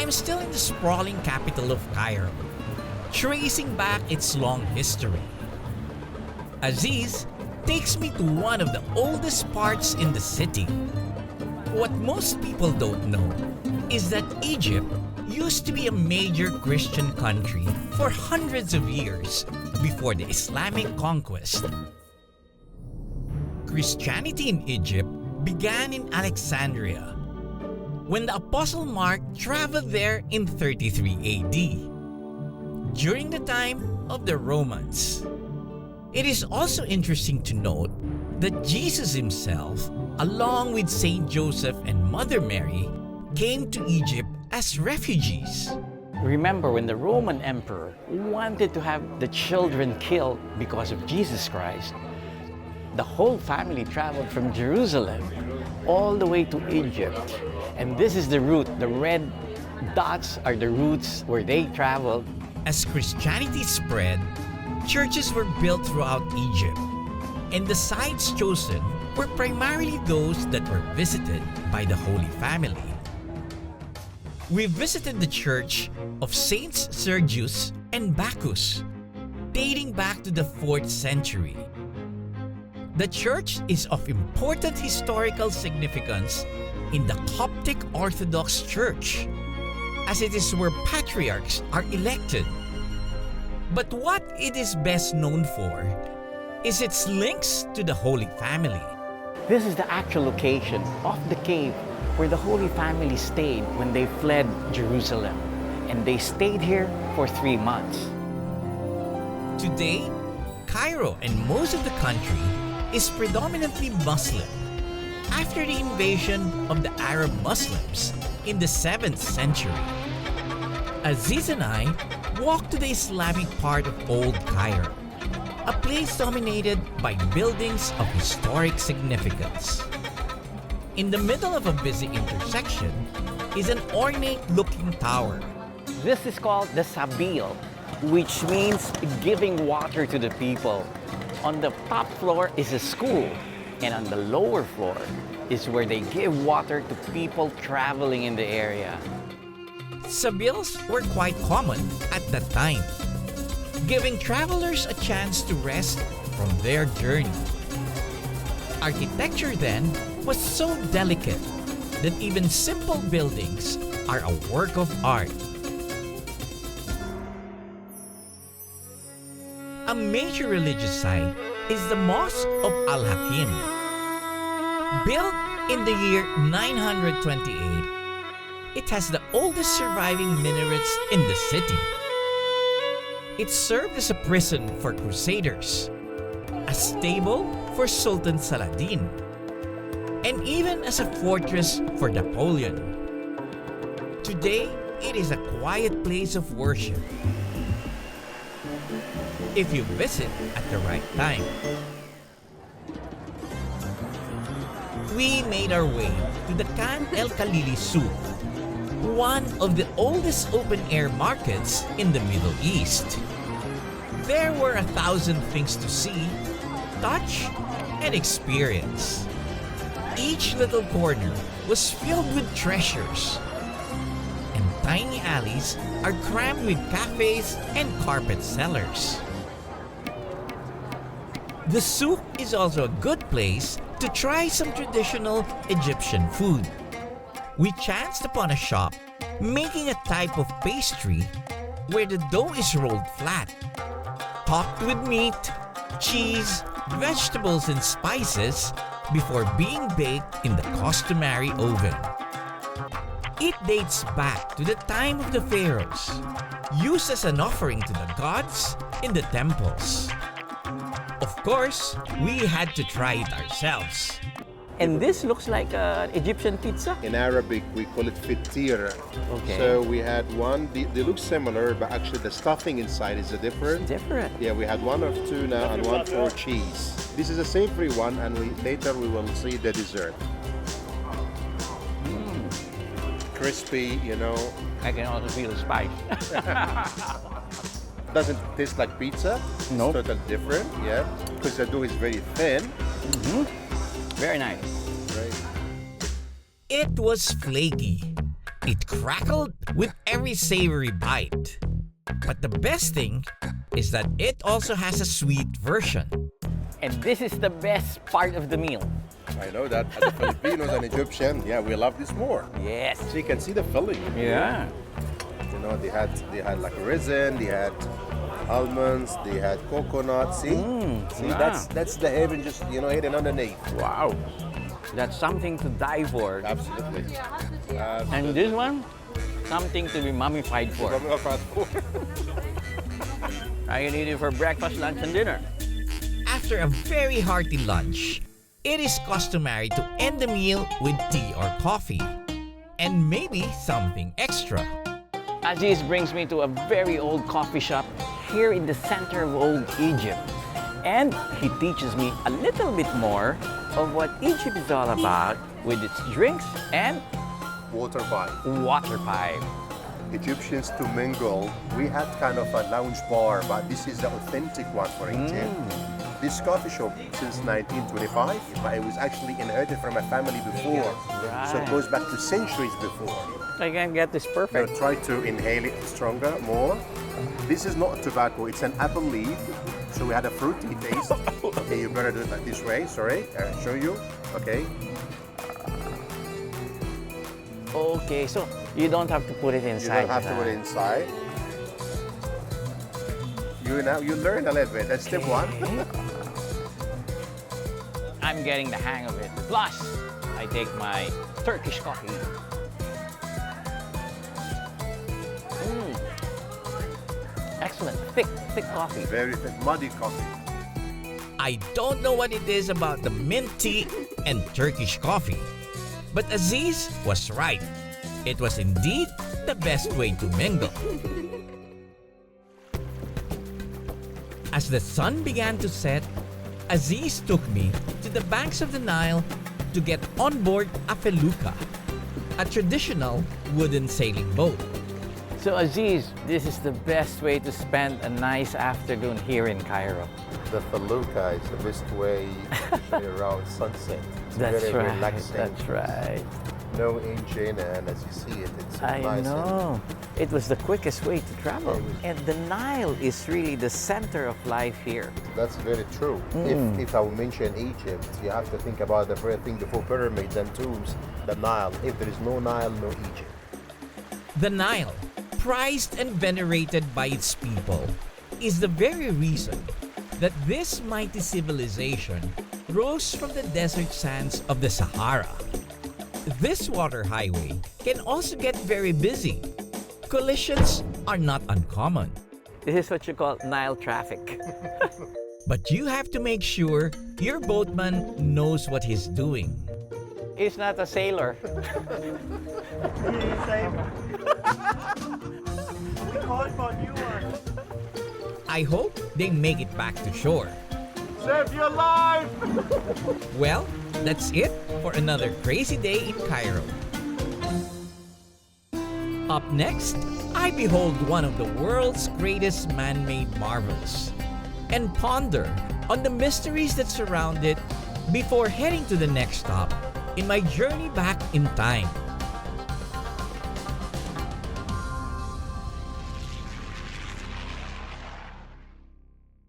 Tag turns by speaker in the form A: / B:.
A: am still in the sprawling capital of Cairo, tracing back its long history. Aziz takes me to one of the oldest parts in the city. What most people don't know is that Egypt used to be a major Christian country for hundreds of years before the Islamic conquest. Christianity in Egypt began in Alexandria when the Apostle Mark traveled there in 33 AD, during the time of the Romans. It is also interesting to note that Jesus himself, along with Saint Joseph and Mother Mary, came to Egypt as refugees.
B: Remember when the Roman emperor wanted to have the children killed because of Jesus Christ, the whole family traveled from Jerusalem all the way to Egypt. And this is the route. The red dots are the routes where they traveled.
A: As Christianity spread, churches were built throughout Egypt, and the sites chosen were primarily those that were visited by the Holy Family. We visited the church of Saints Sergius and Bacchus, dating back to the 4th century. The church is of important historical significance in the Coptic Orthodox Church, as it is where patriarchs are elected. But what it is best known for is its links to the Holy Family.
B: This is the actual location of the cave where the Holy Family stayed when they fled Jerusalem. And they stayed here for 3 months.
A: Today, Cairo and most of the country is predominantly Muslim after the invasion of the Arab Muslims in the 7th century. Aziz and I walked to the Islamic part of Old Cairo, a place dominated by buildings of historic significance. In the middle of a busy intersection is an ornate-looking tower.
B: This is called the Sabil, which means giving water to the people. On the top floor is a school, and on the lower floor is where they give water to people traveling in the area.
A: Sabils were quite common at that time, giving travelers a chance to rest from their journey. Architecture then was so delicate that even simple buildings are a work of art. A major religious site is the Mosque of Al-Hakim. Built in the year 928, it has the oldest surviving minarets in the city. It served as a prison for crusaders, a stable for Sultan Saladin, and even as a fortress for Napoleon. Today, it is a quiet place of worship if you visit at the right time. We made our way to the Khan El Khalili Souk, one of the oldest open-air markets in the Middle East. There were 1,000 things to see, touch, and experience. Each little corner was filled with treasures, and tiny alleys are crammed with cafes and carpet sellers. The souk is also a good place to try some traditional Egyptian food. We chanced upon a shop making a type of pastry where the dough is rolled flat, topped with meat, cheese, vegetables, and spices before being baked in the customary oven. It dates back to the time of the pharaohs, used as an offering to the gods in the temples. Of course, we had to try it ourselves.
B: And this looks like an Egyptian pizza.
C: In Arabic, we call it fitir.
B: Okay.
C: So we had one, they look similar, but actually the stuffing inside is different.
B: Different.
C: Yeah, we had one of tuna and one for cheese. This is a savory one, and later we will see the dessert. Crispy, you know.
B: I can also feel the spice.
C: Doesn't taste like pizza.
B: No.
C: It's totally different, yeah. Because the dough is very thin.
B: Very nice.
C: Right.
A: It was flaky It crackled with every savory bite. But the best thing is that it also has a sweet version.
B: And this is the best part of the meal.
C: I know that as a Filipinos and Egyptian, yeah, we love this more.
B: Yes.
C: So you can see the filling.
B: Yeah.
C: You know, they had like resin, they had almonds, they had coconut. See,
B: yeah.
C: that's the heaven just hidden underneath.
B: Wow. That's something to die for.
C: Absolutely.
B: And this one, something to be mummified for. I can eat it for breakfast, lunch, and dinner.
A: After a very hearty lunch, it is customary to end the meal with tea or coffee. And maybe something extra.
B: Aziz brings me to a very old coffee shop here in the center of old Egypt. And he teaches me a little bit more of what Egypt is all about with its drinks and
C: Water pipe.
B: water pipe.
C: Egyptians to mingle, we had kind of a lounge bar, but this is the authentic one for Egypt. This coffee shop since 1925, but it was actually inherited from a family before. So it goes back to centuries before.
B: I can get this perfect.
C: Now try to inhale it stronger, more. This is not tobacco, it's an apple leaf. So we had a fruity taste. Okay, you better do it like this way, sorry. I'll show you, okay?
B: Okay, so you don't have to put it
C: You
B: inside.
C: don't have to put it inside. You learn a little bit, that's step one.
B: I'm getting the hang of it. Plus, I take my Turkish coffee. Excellent, thick coffee.
C: Very thick, muddy coffee.
A: I don't know what it is about the mint tea and Turkish coffee. But Aziz was right. It was indeed the best way to mingle. As the sun began to set, Aziz took me to the banks of the Nile to get on board a felucca, a traditional wooden sailing boat.
B: So Aziz, this is the best way to spend a nice afternoon here in Cairo.
C: The felucca is the best way to be around sunset. It's
B: That's
C: very
B: right,
C: relaxing.
B: that's right.
C: No engine, and as you see it, it's
B: I
C: nice.
B: know. It was the quickest way to travel. And the Nile is really the center of life here.
C: That's very true. If I will mention Egypt, you have to think about the very thing before pyramids and tombs, the Nile. If there is no Nile, no Egypt.
A: The Nile, prized and venerated by its people, is the very reason that this mighty civilization rose from the desert sands of the Sahara. This water highway can also get very busy. Collisions are not uncommon.
B: This is what you call Nile traffic.
A: But you have to make sure your boatman knows what he's doing.
B: He's not a sailor.
A: I hope they make it back to shore.
C: Save your life!
A: Well, that's it for another crazy day in Cairo. Up next, I behold one of the world's greatest man-made marvels and ponder on the mysteries that surround it before heading to the next stop in my journey back in time.